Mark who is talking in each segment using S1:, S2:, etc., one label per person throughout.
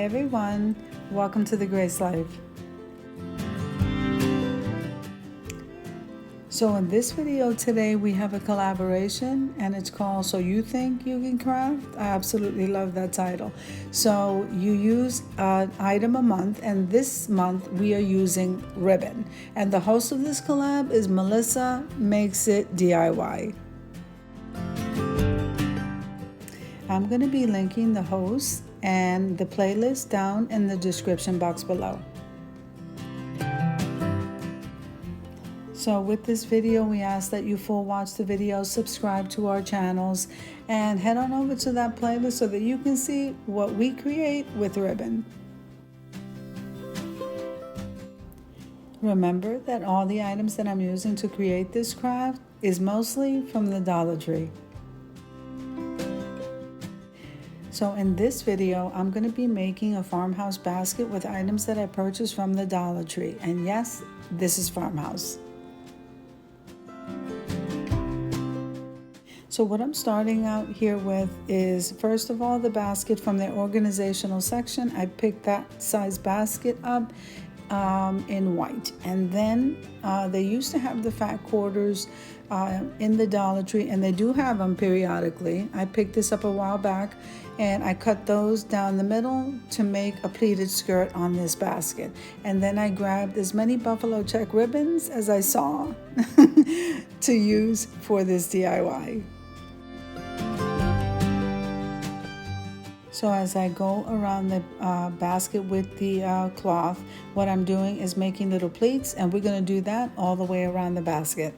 S1: everyone, welcome to the Grace Life. So in this video today we have a collaboration and it's called So You Think You Can Craft. I absolutely love that title. So you use an item a month, and this month we are using ribbon. And the host of this collab is Melissa Makes It DIY. I'm going to be linking the host and the playlist down in the description box below. So with this video, we ask that you full watch the video, subscribe to our channels, and head on over to that playlist so that you can see what we create with ribbon. Remember that all the items that I'm using to create this craft is mostly from the Dollar Tree. So in this video, I'm going to be making a farmhouse basket with items that I purchased from the Dollar Tree. And yes, this is farmhouse. So what I'm starting out here with is, first of all, the basket from the organizational section. I picked that size basket up in white. And then they used to have the fat quarters in the Dollar Tree, and they do have them periodically. I picked this up a while back and I cut those down the middle to make a pleated skirt on this basket. And then I grabbed as many buffalo check ribbons as I saw to use for this DIY. So as I go around the basket with the cloth, what I'm doing is making little pleats, and we're going to do that all the way around the basket.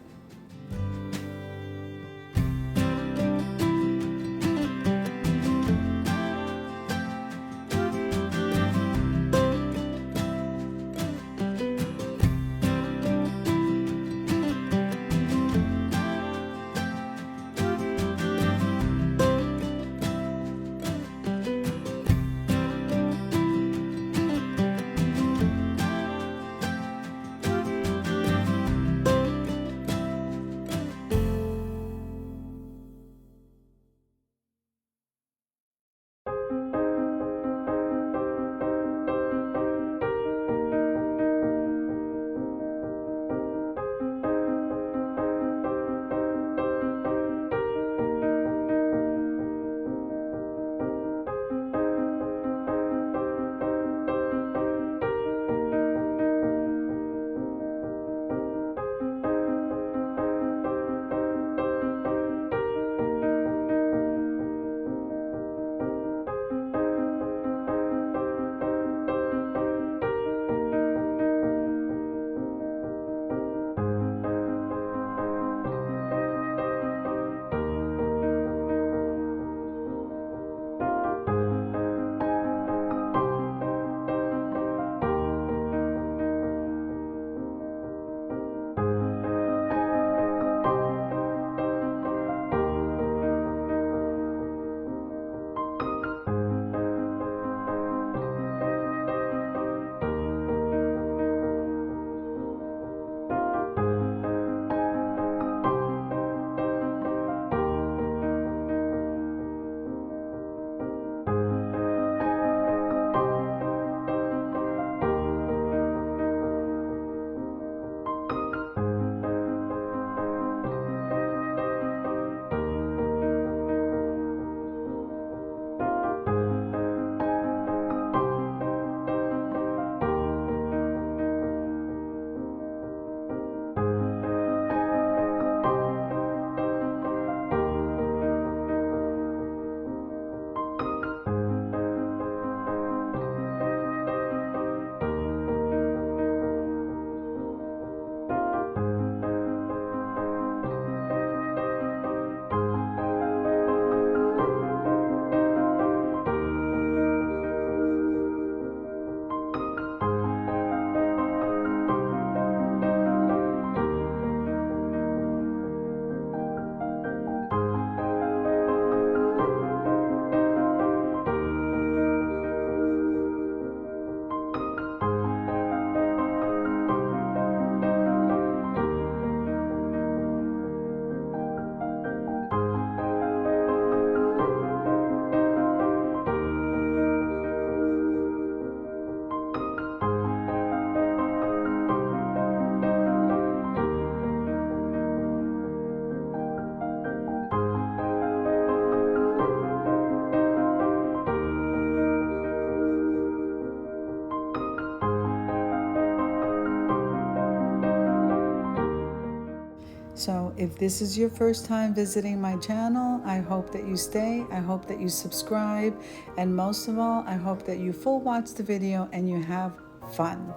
S1: So if this is your first time visiting my channel, I hope that you stay, I hope that you subscribe, and most of all, I hope that you full watch the video and you have fun.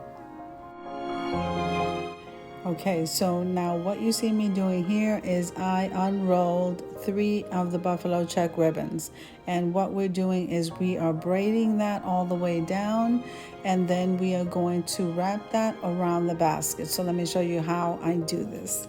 S1: Okay, so now what you see me doing here is I unrolled 3 of the buffalo check ribbons, and what we're doing is we are braiding that all the way down, and then we are going to wrap that around the basket. So let me show you how I do this.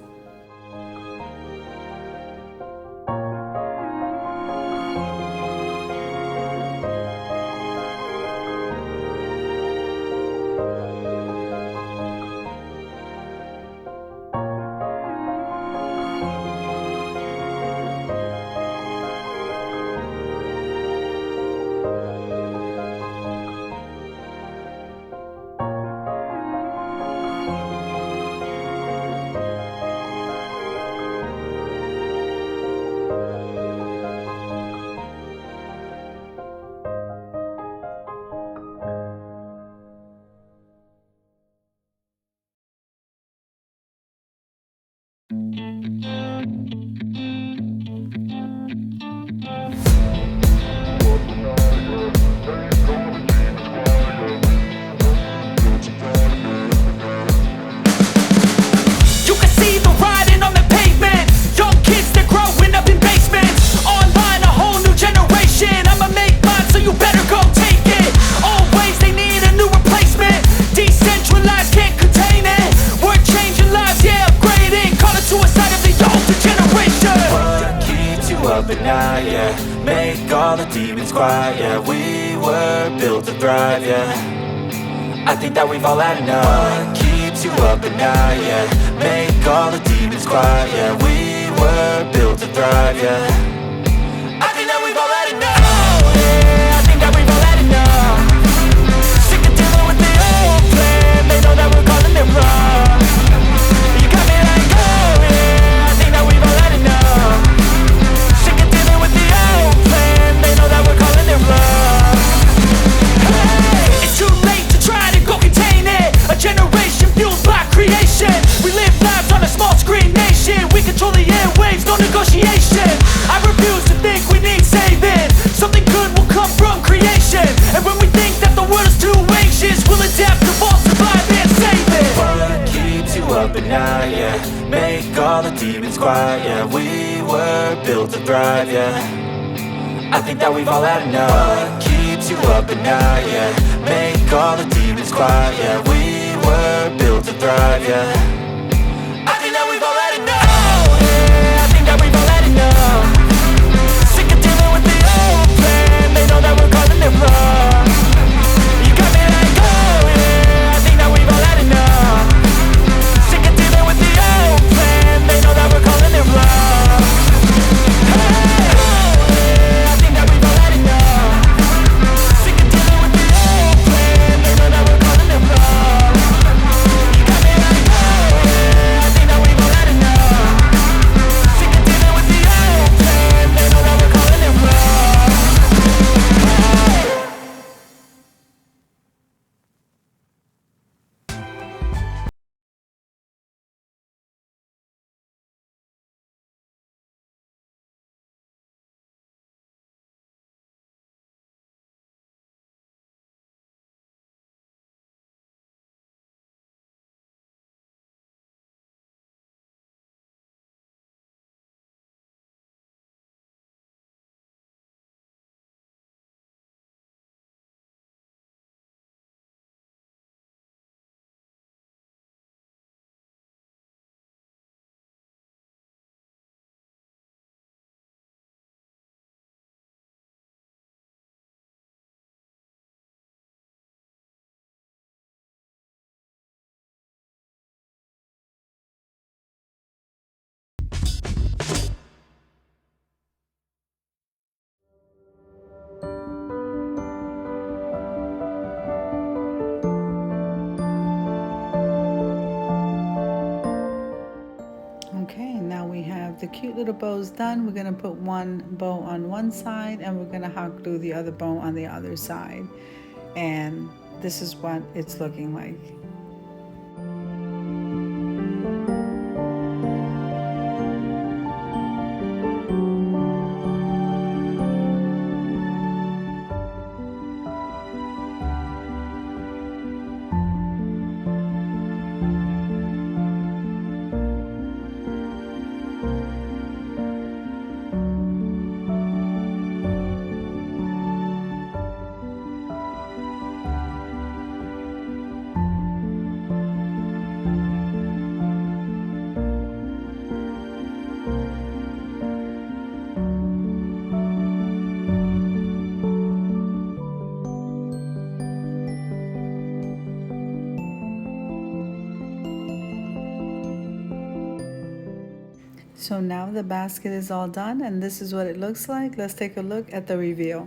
S2: Make all the demons quiet, yeah. We were built to thrive, yeah. I think that we've all had enough. What keeps you up at night, yeah. Make all the demons quiet, yeah. We were built to thrive, yeah. I think that we've all had enough. Oh, yeah, I think that we've all had enough. Sick of dealing with the old plan. They know that we're calling it wrong. You got me like, oh, yeah, I think that we've all had enough. Sick of dealing with the old plan. They know that we're calling it wrong. Hey, it's too late to try to go contain it. A generation fueled by creation. We live lives on a small screen nation. We control the airwaves, no negotiation. I refuse to think we need saving. Something good will come from creation. And when we think that the world is too anxious, we'll adapt, evolve, survive and save it. What keeps you up at night, yeah. Make all the demons quiet, yeah. We were built to thrive, yeah. I think that we've all had enough. What keeps you up at night, yeah. Make all the demons quiet, yeah. We were built to thrive, yeah. I think that we've all had enough. Oh, yeah, I think that we've all had enough. Sick of dealing with the old plan. They know that we're calling it wrong. You got me like, oh, yeah, I think that we've all had enough. Sick of dealing with the old plan. They know that we're calling it wrong. Hey, oh, yeah, I think that we've all had enough. Sick of dealing with the old plan. They know that we're calling it wrong. You got me like, oh, yeah, I think that we've all had enough. Sick of dealing with the old plan. They know that we're calling it wrong. Hey.
S1: Okay, now we have the cute little bows done. We're gonna put one bow on one side and we're gonna hot glue the other bow on the other side. And this is what it's looking like. So now the basket is all done, and this is what it looks like. Let's take a look at the reveal.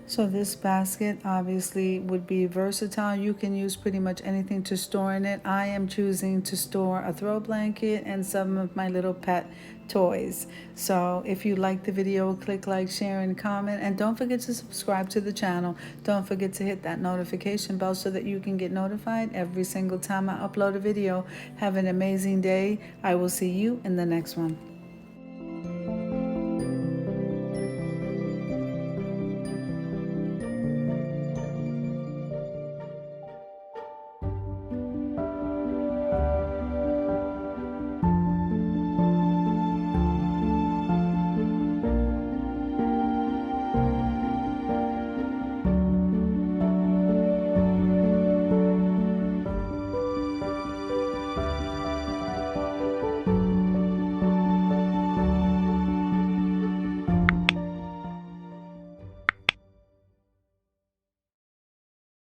S1: So this basket obviously would be versatile. You can use pretty much anything to store in it. I am choosing to store a throw blanket and some of my little pet toys. So if you like the video, click like, share, and comment. And don't forget to subscribe to the channel. Don't forget to hit that notification bell so that you can get notified every single time I upload a video. Have an amazing day. I will see you in the next one.